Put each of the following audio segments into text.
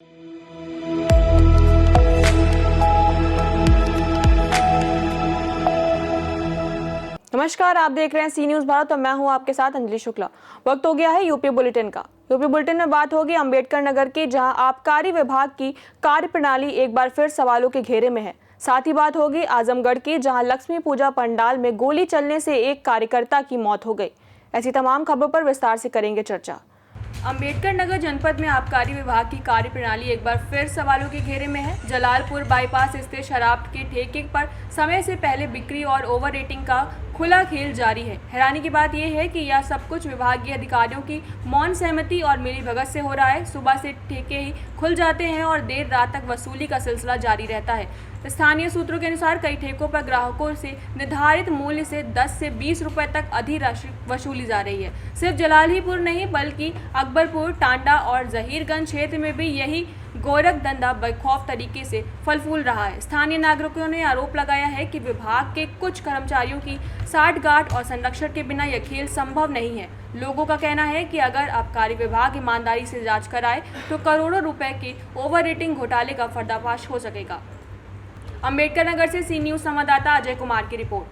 नमस्कार, आप देख रहे हैं सी न्यूज़ भारत और मैं हूं आपके साथ अंजलि शुक्ला। वक्त हो गया है यूपी बुलेटिन का। यूपी बुलेटिन में बात होगी अंबेडकर नगर की, जहां आबकारी विभाग की कार्यप्रणाली एक बार फिर सवालों के घेरे में है। साथ ही बात होगी आजमगढ़ की, जहां लक्ष्मी पूजा पंडाल में गोली चलने से एक कार्यकर्ता की मौत हो गई। ऐसी तमाम खबरों पर विस्तार से करेंगे चर्चा। अंबेडकर नगर जनपद में आबकारी विभाग की कार्यप्रणाली एक बार फिर सवालों के घेरे में है। जलालपुर बाईपास स्थित शराब के ठेके पर समय से पहले बिक्री और ओवर रेटिंग का खुला खेल जारी है। हैरानी की बात यह है कि यह सब कुछ विभागीय अधिकारियों की मौन सहमति और मिलीभगत से हो रहा है। सुबह से ठेके ही खुल जाते हैं और देर रात तक वसूली का सिलसिला जारी रहता है। स्थानीय सूत्रों के अनुसार कई ठेकों पर ग्राहकों से निर्धारित मूल्य से 10 से 20 रुपए तक अधिक राशि वसूली जा रही है। सिर्फ जलालपुर नहीं बल्कि अकबरपुर, टांडा और जहीरगंज क्षेत्र में भी यही गोरख धंधा बेखौफ तरीके से फल फूल रहा है। स्थानीय नागरिकों ने आरोप लगाया है कि विभाग के कुछ कर्मचारियों की साठगांठ और संरक्षण के बिना यह खेल संभव नहीं है। लोगों का कहना है कि अगर आबकारी विभाग ईमानदारी से जांच कराए तो करोड़ों रुपए के ओवर रेटिंग घोटाले का पर्दाफाश हो सकेगा। अंबेडकर नगर से सी न्यूज़ संवाददाता अजय कुमार की रिपोर्ट।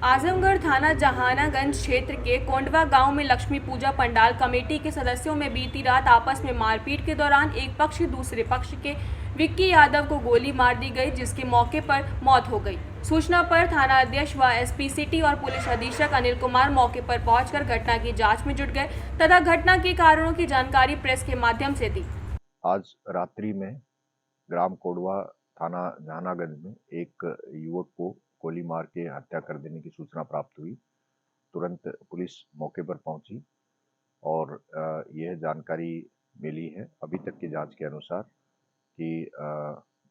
आजमगढ़ थाना जहानागंज क्षेत्र के कोंडवा गांव में लक्ष्मी पूजा पंडाल कमेटी के सदस्यों में बीती रात आपस में मारपीट के दौरान एक पक्ष दूसरे पक्ष के विक्की यादव को गोली मार दी गई, जिसके मौके पर मौत हो गई। सूचना पर थाना अध्यक्ष व एसपी सिटी और पुलिस अधीक्षक अनिल कुमार मौके पर पहुंचकर घटना की जांच में जुट गए तथा घटना के कारणों की जानकारी प्रेस के माध्यम से दी। आज रात्रि में ग्राम कोडवा थाना जहानागंज में एक युवक को गोली मार के हत्या कर देने की सूचना प्राप्त हुई। तुरंत पुलिस मौके पर पहुंची और यह जानकारी मिली है अभी तक की जांच के अनुसार कि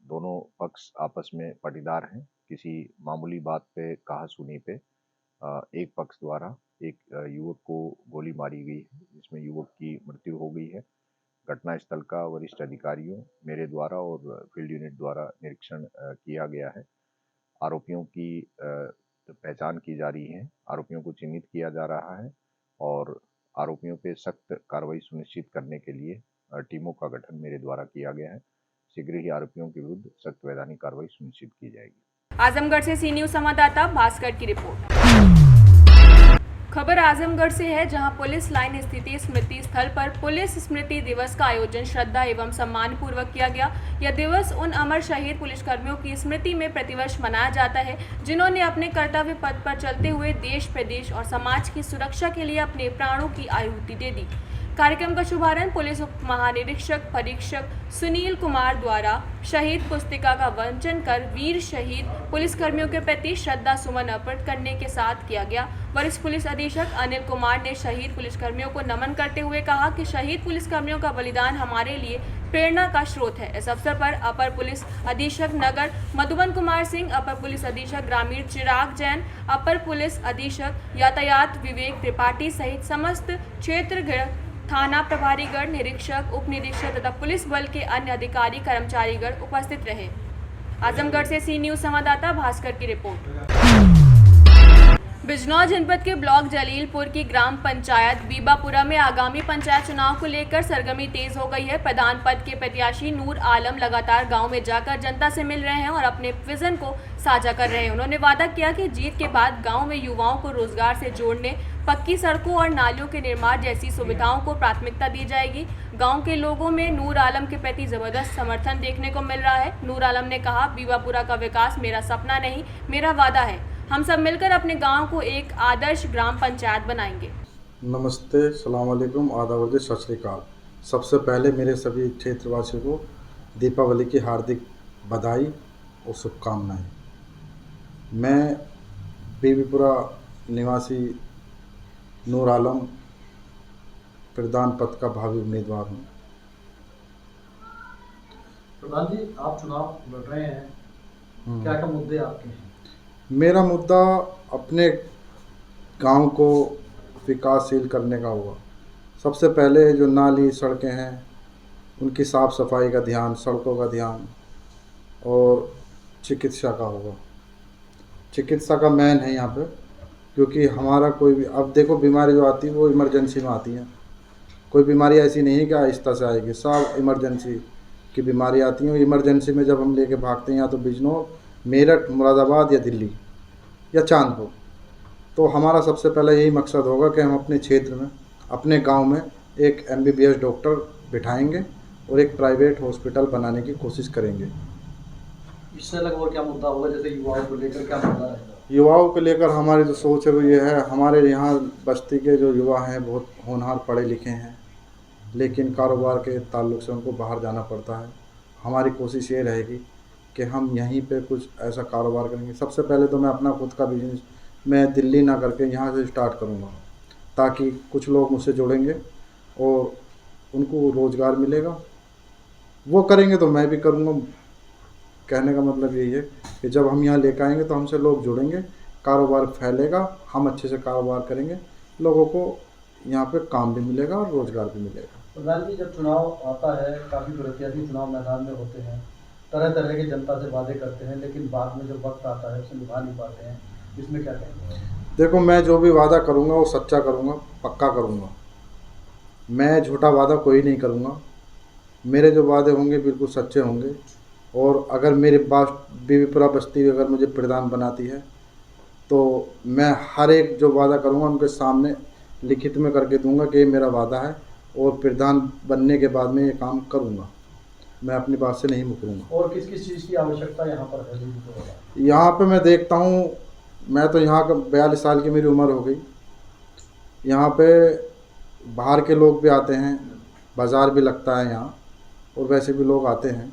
दोनों पक्ष आपस में पाटीदार हैं। किसी मामूली बात पे कहा सुनी पे एक पक्ष द्वारा एक युवक को गोली मारी गई है, जिसमें युवक की मृत्यु हो गई है। घटनास्थल का वरिष्ठ अधिकारियों मेरे द्वारा और फील्ड यूनिट द्वारा निरीक्षण किया गया है। आरोपियों की पहचान की जा रही है, आरोपियों को चिन्हित किया जा रहा है और आरोपियों पे सख्त कार्रवाई सुनिश्चित करने के लिए टीमों का गठन मेरे द्वारा किया गया है। शीघ्र ही आरोपियों के विरुद्ध सख्त वैधानिक कार्रवाई सुनिश्चित की जाएगी। आजमगढ़ से सी न्यूज़ संवाददाता भास्कर की रिपोर्ट। खबर आजमगढ़ से है, जहां पुलिस लाइन स्थित स्मृति स्थल पर पुलिस स्मृति दिवस का आयोजन श्रद्धा एवं सम्मान पूर्वक किया गया। यह दिवस उन अमर शहीद पुलिसकर्मियों की स्मृति में प्रतिवर्ष मनाया जाता है, जिन्होंने अपने कर्तव्य पथ पर चलते हुए देश, प्रदेश और समाज की सुरक्षा के लिए अपने प्राणों की आहुति दे दी। कार्यक्रम का शुभारंभ पुलिस उप महानिरीक्षक परीक्षक सुनील कुमार द्वारा शहीद पुस्तिका का वांचन कर वीर शहीद पुलिसकर्मियों के प्रति श्रद्धा सुमन अर्पित करने के साथ किया गया। वरिष्ठ पुलिस अधीक्षक अनिल कुमार ने शहीद पुलिसकर्मियों को नमन करते हुए कहा कि शहीद पुलिसकर्मियों का बलिदान हमारे लिए प्रेरणा का स्रोत है। इस अवसर पर अपर पुलिस अधीक्षक नगर मधुबन कुमार सिंह, अपर पुलिस अधीक्षक ग्रामीण चिराग जैन, अपर पुलिस अधीक्षक यातायात विवेक त्रिपाठी सहित समस्त क्षेत्र थाना प्रभारीगण, निरीक्षक, उप निरीक्षक तथा पुलिस बल के अन्य अधिकारी कर्मचारीगण उपस्थित रहे। आजमगढ़ से सी न्यूज़ संवाददाता भास्कर की रिपोर्ट। बिजनौर जनपद के ब्लॉक जलीलपुर की ग्राम पंचायत बीबापुरा में आगामी पंचायत चुनाव को लेकर सरगर्मी तेज हो गई है। प्रधान पद के प्रत्याशी नूर आलम लगातार गांव में जाकर जनता से मिल रहे हैं और अपने विजन को साझा कर रहे हैं। उन्होंने वादा किया कि जीत के बाद गांव में युवाओं को रोजगार से जोड़ने, पक्की सड़कों और नालियों के निर्माण जैसी सुविधाओं को प्राथमिकता दी जाएगी। गांव के लोगों में नूर आलम के प्रति जबरदस्त समर्थन देखने को मिल रहा है। नूर आलम ने कहा, बीबापुरा का विकास मेरा सपना नहीं, मेरा वादा है। हम सब मिलकर अपने गांव को एक आदर्श ग्राम पंचायत बनाएंगे। नमस्ते, सलाम वालेकुम, आदाब, सत श्री अकाल। सबसे पहले मेरे सभी क्षेत्रवासियों को दीपावली की हार्दिक बधाई और शुभकामनाएं। मैं बीबीपुरा निवासी नूर आलम प्रधान पद का भावी उम्मीदवार हूँ। प्रधान जी, आप चुनाव लड़ रहे हैं, क्या क्या मुद्दे आपके हैं? मेरा मुद्दा अपने गांव को विकासशील करने का होगा। सबसे पहले जो नाली सड़कें हैं उनकी साफ़ सफाई का ध्यान, सड़कों का ध्यान और चिकित्सा का होगा। चिकित्सा का मेन है यहाँ पे, क्योंकि हमारा कोई भी, अब देखो बीमारी जो आती है वो इमरजेंसी में आती है, कोई बीमारी ऐसी नहीं है कि आहिस्ता से आएगी, सब इमरजेंसी की बीमारी आती हैं। इमरजेंसी में जब हम लेके भागते हैं या तो बिजनौर, मेरठ, मुरादाबाद या दिल्ली या चांदपुर, तो हमारा सबसे पहले यही मकसद होगा कि हम अपने क्षेत्र में, अपने गांव में एक MBBS डॉक्टर बिठाएंगे और एक प्राइवेट हॉस्पिटल बनाने की कोशिश करेंगे। इससे अलग और क्या मुद्दा होगा, जैसे युवाओं को लेकर क्या मुद्दा रहेगा? युवाओं को लेकर हमारी जो सोच है वो ये है, हमारे यहाँ बस्ती के जो युवा हैं बहुत होनहार पढ़े लिखे हैं, लेकिन कारोबार के ताल्लुक से उनको बाहर जाना पड़ता है। हमारी कोशिश ये रहेगी कि हम यहीं पे कुछ ऐसा कारोबार करेंगे। सबसे पहले तो मैं अपना खुद का बिजनेस मैं दिल्ली ना करके यहाँ से स्टार्ट करूँगा, ताकि कुछ लोग मुझसे जुड़ेंगे और उनको रोज़गार मिलेगा। वो करेंगे तो मैं भी करूँगा। कहने का मतलब यही है कि जब हम यहाँ लेकर आएंगे तो हमसे लोग जुड़ेंगे, कारोबार फैलेगा, हम अच्छे से कारोबार करेंगे, लोगों को यहाँ पे काम भी मिलेगा और रोज़गार भी मिलेगा। प्रधान जी, जब चुनाव आता है, काफ़ी प्रत्याशी चुनाव मैदान में होते हैं, तरह तरह की जनता से वादे करते हैं, लेकिन बाद में जब वक्त आता है उसे निभा नहीं पाते हैं, इसमें क्या कहेंगे? देखो, मैं जो भी वादा करूँगा वो सच्चा करूँगा, पक्का करूँगा। मैं झूठा वादा कोई नहीं करूँगा। मेरे जो वादे होंगे बिल्कुल सच्चे होंगे। और अगर मेरी बीबीपुरा बस्ती अगर मुझे प्रधान बनाती है तो मैं हर एक जो वादा करूँगा उनके सामने लिखित में करके दूंगा कि ये मेरा वादा है, और प्रधान बनने के बाद में ये काम करूँगा। मैं अपनी बात से नहीं मुकरूँगा। और किस किस चीज़ की आवश्यकता यहाँ पर है? यहाँ पे मैं देखता हूँ, मैं तो यहाँ का 42 साल की मेरी उम्र हो गई। यहाँ पे बाहर के लोग भी आते हैं, बाज़ार भी लगता है यहाँ, और वैसे भी लोग आते हैं।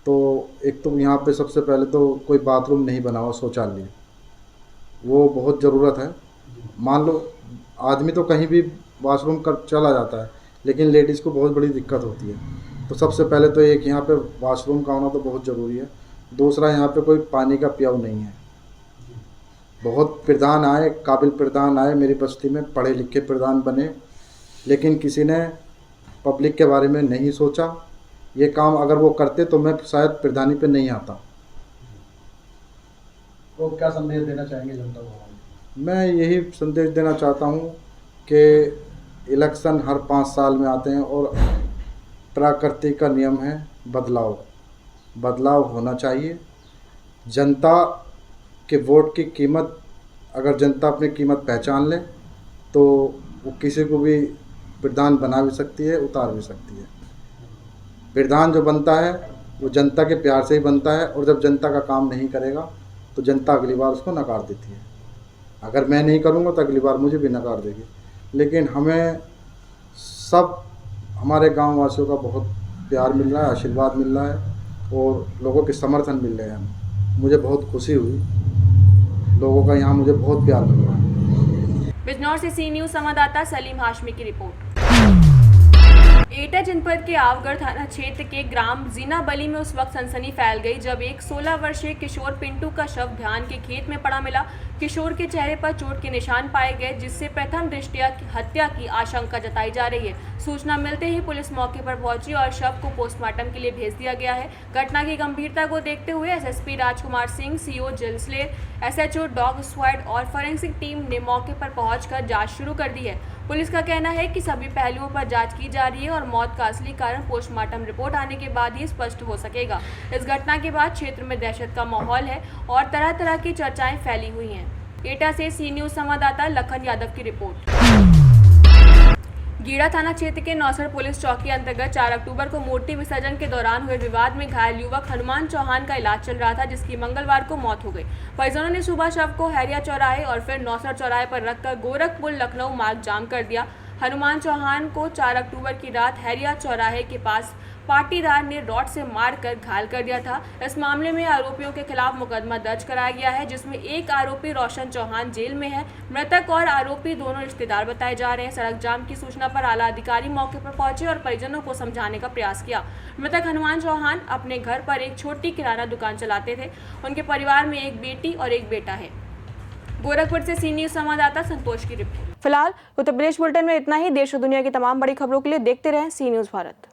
तो एक तो यहाँ पे सबसे पहले तो कोई बाथरूम नहीं बना हुआ, शौचालय, वो बहुत ज़रूरत है। मान लो आदमी तो कहीं भी वॉशरूम कर चला जाता है, लेकिन लेडीज़ को बहुत बड़ी दिक्कत होती है। तो सबसे पहले तो एक यहाँ पे वॉशरूम का होना तो बहुत ज़रूरी है। दूसरा, यहाँ पे कोई पानी का प्याऊ नहीं है। बहुत प्रधान आए, काबिल प्रधान आए मेरी बस्ती में, पढ़े लिखे प्रधान बने, लेकिन किसी ने पब्लिक के बारे में नहीं सोचा। ये काम अगर वो करते तो मैं शायद प्रधानी पे नहीं आता। तो क्या संदेश देना चाहेंगे जनता को? मैं यही संदेश देना चाहता हूँ कि इलेक्शन हर 5 साल में आते हैं, और प्रकृति का नियम है बदलाव होना चाहिए। जनता के वोट की कीमत, अगर जनता अपनी कीमत पहचान ले तो वो किसी को भी प्रधान बना भी सकती है, उतार भी सकती है। प्रधान जो बनता है वो जनता के प्यार से ही बनता है, और जब जनता का काम नहीं करेगा तो जनता अगली बार उसको नकार देती है। अगर मैं नहीं करूँगा तो अगली बार मुझे भी नकार देगी। लेकिन हमें सब, हमारे गांव वासियों का बहुत प्यार मिल रहा है, आशीर्वाद मिल रहा है, और लोगों के समर्थन मिल रहे हैं। मुझे बहुत खुशी हुई, लोगों का यहाँ मुझे बहुत प्यार मिल रहा है। बिजनौर से सी न्यूज़ संवाददाता सलीम हाशमी की रिपोर्ट। एटा जनपद के आवगढ़ थाना क्षेत्र के ग्राम जीनाबली में उस वक्त सनसनी फैल गई जब एक 16 वर्षीय किशोर पिंटू का शव धान के खेत में पड़ा मिला। किशोर के चेहरे पर चोट के निशान पाए गए, जिससे प्रथम दृष्टया हत्या की आशंका जताई जा रही है। सूचना मिलते ही पुलिस मौके पर पहुंची और शव को पोस्टमार्टम के लिए भेज दिया गया है। घटना की गंभीरता को देखते हुए एसएसपी राजकुमार सिंह, सीओ जलस्लेर, एसएचओ डॉग स्क्वाड और फॉरेंसिक टीम ने मौके पर पहुंचकर जांच शुरू कर दी है। पुलिस का कहना है कि सभी पहलुओं पर जांच की जा रही है और मौत का असली कारण पोस्टमार्टम रिपोर्ट आने के बाद ही स्पष्ट हो सकेगा। इस घटना के बाद क्षेत्र में दहशत का माहौल है और तरह तरह की चर्चाएं फैली हुई हैं। एटा से सी न्यूज़ संवाददाता लखन यादव की रिपोर्ट। गीड़ा थाना क्षेत्र के नौसर पुलिस चौकी अंतर्गत 4 अक्टूबर को मूर्ति विसर्जन के दौरान हुए विवाद में घायल युवक हनुमान चौहान का इलाज चल रहा था, जिसकी मंगलवार को मौत हो गई। परिजनों ने सुबह शव को हैरिया चौराहे और फिर नौसर चौराहे पर रखकर गोरखपुर लखनऊ मार्ग जाम कर दिया। हनुमान चौहान को 4 अक्टूबर की रात हैरिया चौराहे के पास पाटीदार ने रॉड से मारकर घायल कर दिया था। इस मामले में आरोपियों के खिलाफ मुकदमा दर्ज कराया गया है, जिसमें एक आरोपी रोशन चौहान जेल में है। मृतक और आरोपी दोनों रिश्तेदार बताए जा रहे हैं। सड़क जाम की सूचना पर आला अधिकारी मौके पर पहुंचे और परिजनों को समझाने का प्रयास किया। मृतक हनुमान चौहान अपने घर पर एक छोटी किराना दुकान चलाते थे। उनके परिवार में एक बेटी और एक बेटा है। गोरखपुर से सी न्यूज़ संवाददाता संतोष की रिपोर्ट। फिलहाल उत्तर प्रदेश बुलेटिन में इतना ही। देश और दुनिया की तमाम बड़ी खबरों के लिए देखते रहें सी न्यूज़ भारत।